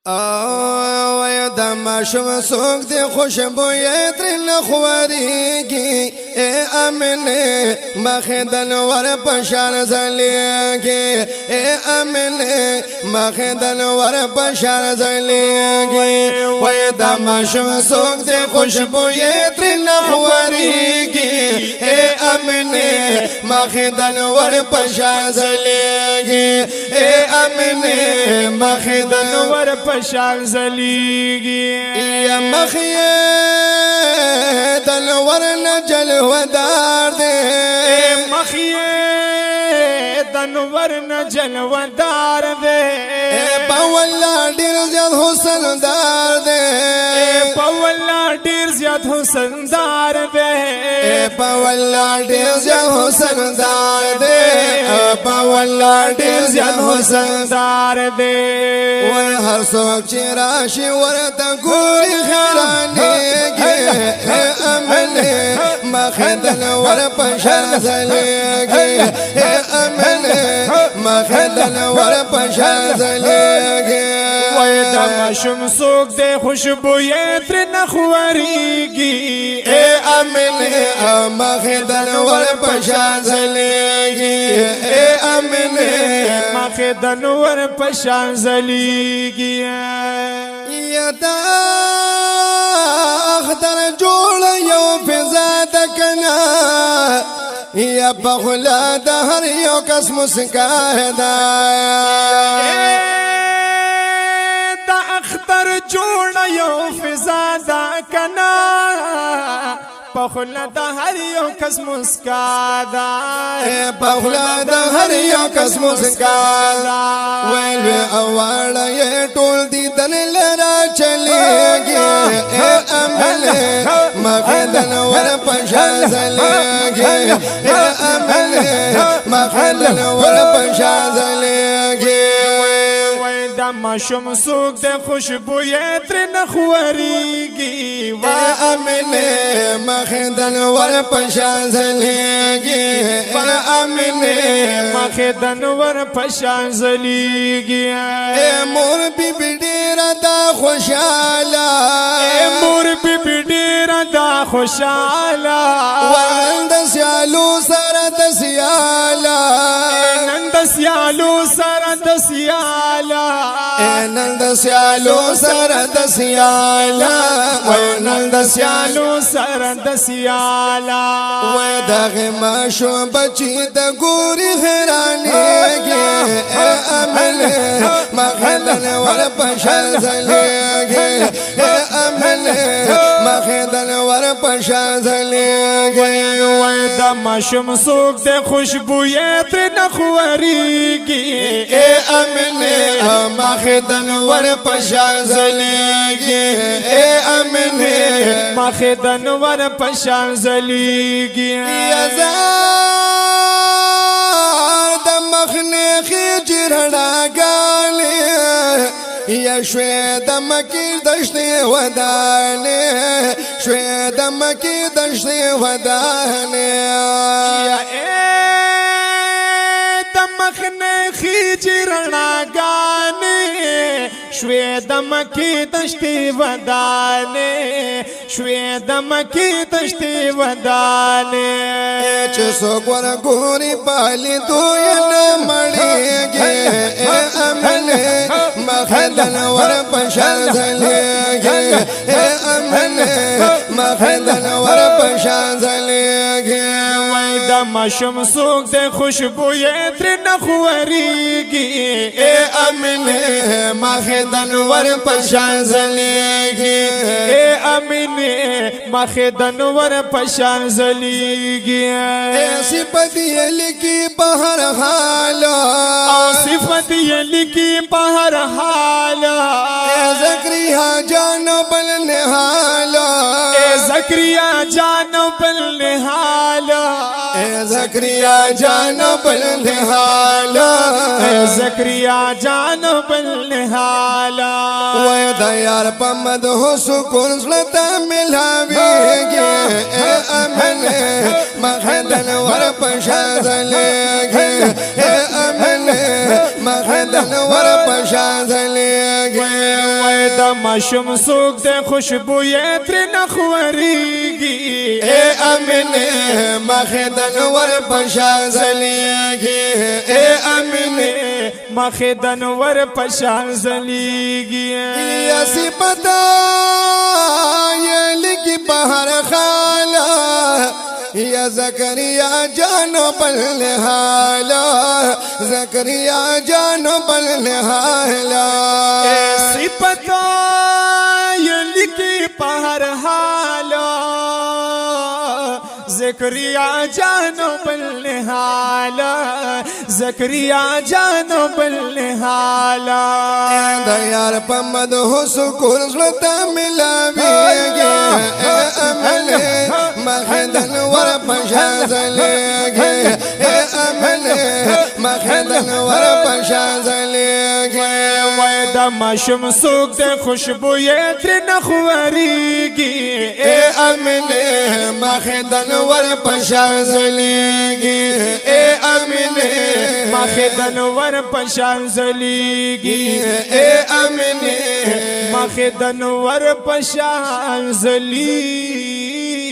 وای د ماشوم سوک دی خوشبوې تر لخواريږي اے امنه مخدن ور پشان زليږي اے امنه مخدن ور پشان زليږي وای د ماشوم سوک دی خوشبوې تر لخواريږي اے امنه مخدن ور پشان زليږي اے امنه مخدن ور پشان زلیگی یا مخیه دلور نجل ودار دے مخیه دلور نجل ودار دے پاولا دیر زیاد حسن دار دے پاولا دیر زیاد حسن دار دے پاولا دیر زیاد حسن دار دے پاولا دیر زیاد حسن دار دے وی ہر سوک چی راشی ورطا گوری خیرانیگی اے امنی مخدن ور پشان زلیگی اے امنی مخدن ور پشان زلیگی وی دا ماشوم سوک دے خوشبوئی تر نخوریگی اے امنی مخدن ور پشان زلیگی اے امنی مخدن ور پشان زلیگی یا دا اختر جوڑ یو فضا دکنا یا بخلا دا ہر یو کس مسکا دا دا اختر جوڑ یو فضا دکنا بخلا دا ہر یو کس مسکا دا بخلا دا ہر یو کس مسکا دا ویل اوالا یہ ٹول دی دن لرا چلے گی اے املے مخدن ور پشان زلے گی اے املے مخدن ور پشان زلے گی دا ماشوم سوک دے خوشبوئی تر نخوریگی اے املے مخدن ور پشان زلیگی اے املے مخدن ور پشان زلیگی اے مور بی بی دیر دا خوشالا اے مور بی بی دیر دا خوشالا ورند سیالو سرد سیالا نند سیالو سرد سیالا نند سیالو سرد سیالا نند سیالو سرد سیالا دغ ماشو بچی دا گوری حیرانیگی اے املے مخدن ور پشان زلیگی اے املے مخدن ور پشان زلیگی وی دا ماشوم سوک دے خوشبوئی تر نخوریگی اے املے مخدن ور پشان زلیگی اے املے مخدن ور پشان زلیگی دا مخنی خیچ رڑا گالی یا شوی دا مکی دشتی ودانی شوی دا مکی دشتی ودانی یا دا مخنی خیچ رڑا گالی شوی د مکی دشتی ودانی شوی د مکی دشتی ودانی چه سوک ور گوری پالی دوی نمڑیگی اے امنی مخدن ور پشان زلیگی اے امنی مخدن ور پشان زلیگی وی دا ماشوم سوک دے خوشبوئی تر نخوریگی اے امنی مخدن ور پشان زلیگی اے امنی مخدن ور پشان زلیگی اے صفت یہ لکی بہر حالا صفت یہ لکی بہر حالا اے زکریہ جانو بل نحالا اے زکریہ جانو بل نحالا اے زکریہ جانو بل نحالا اے زکریہ جانو بل نحالا وی دا یار پا مدہو سکون سلطا ملاویگی اے امنے مخدن ور پشان زلیگی اے امنے مخدن ور پشان زلیگی وای دا ماشوم سوک دے خوشبو یہ تر نخوریگی اے امینه مخدن ور پشان زلیگی اے امینه مخدن ور پشان زلیگی یا صفتا یہ لکی بہر خالا یا زکریا جانو بل حالا زکریا جانو بل حالا صفتا یہ لکی پہر حالا زکریا جانو بل حالا زکریا جانو بل حالا دا یار پا مدحو سکون زلتا ملاویگی اے امینه مخدن ور پشان زلیگی اے امینه مخدن ور پشان زلیگی وای دا ماشوم سوک دے خوشبو یہ تر نخوریگی اے امینه مخدن ور پشان زلیگی اے امینه مخدن ور پشان زلیگی اے امینه مخدن ور پشان زلیگی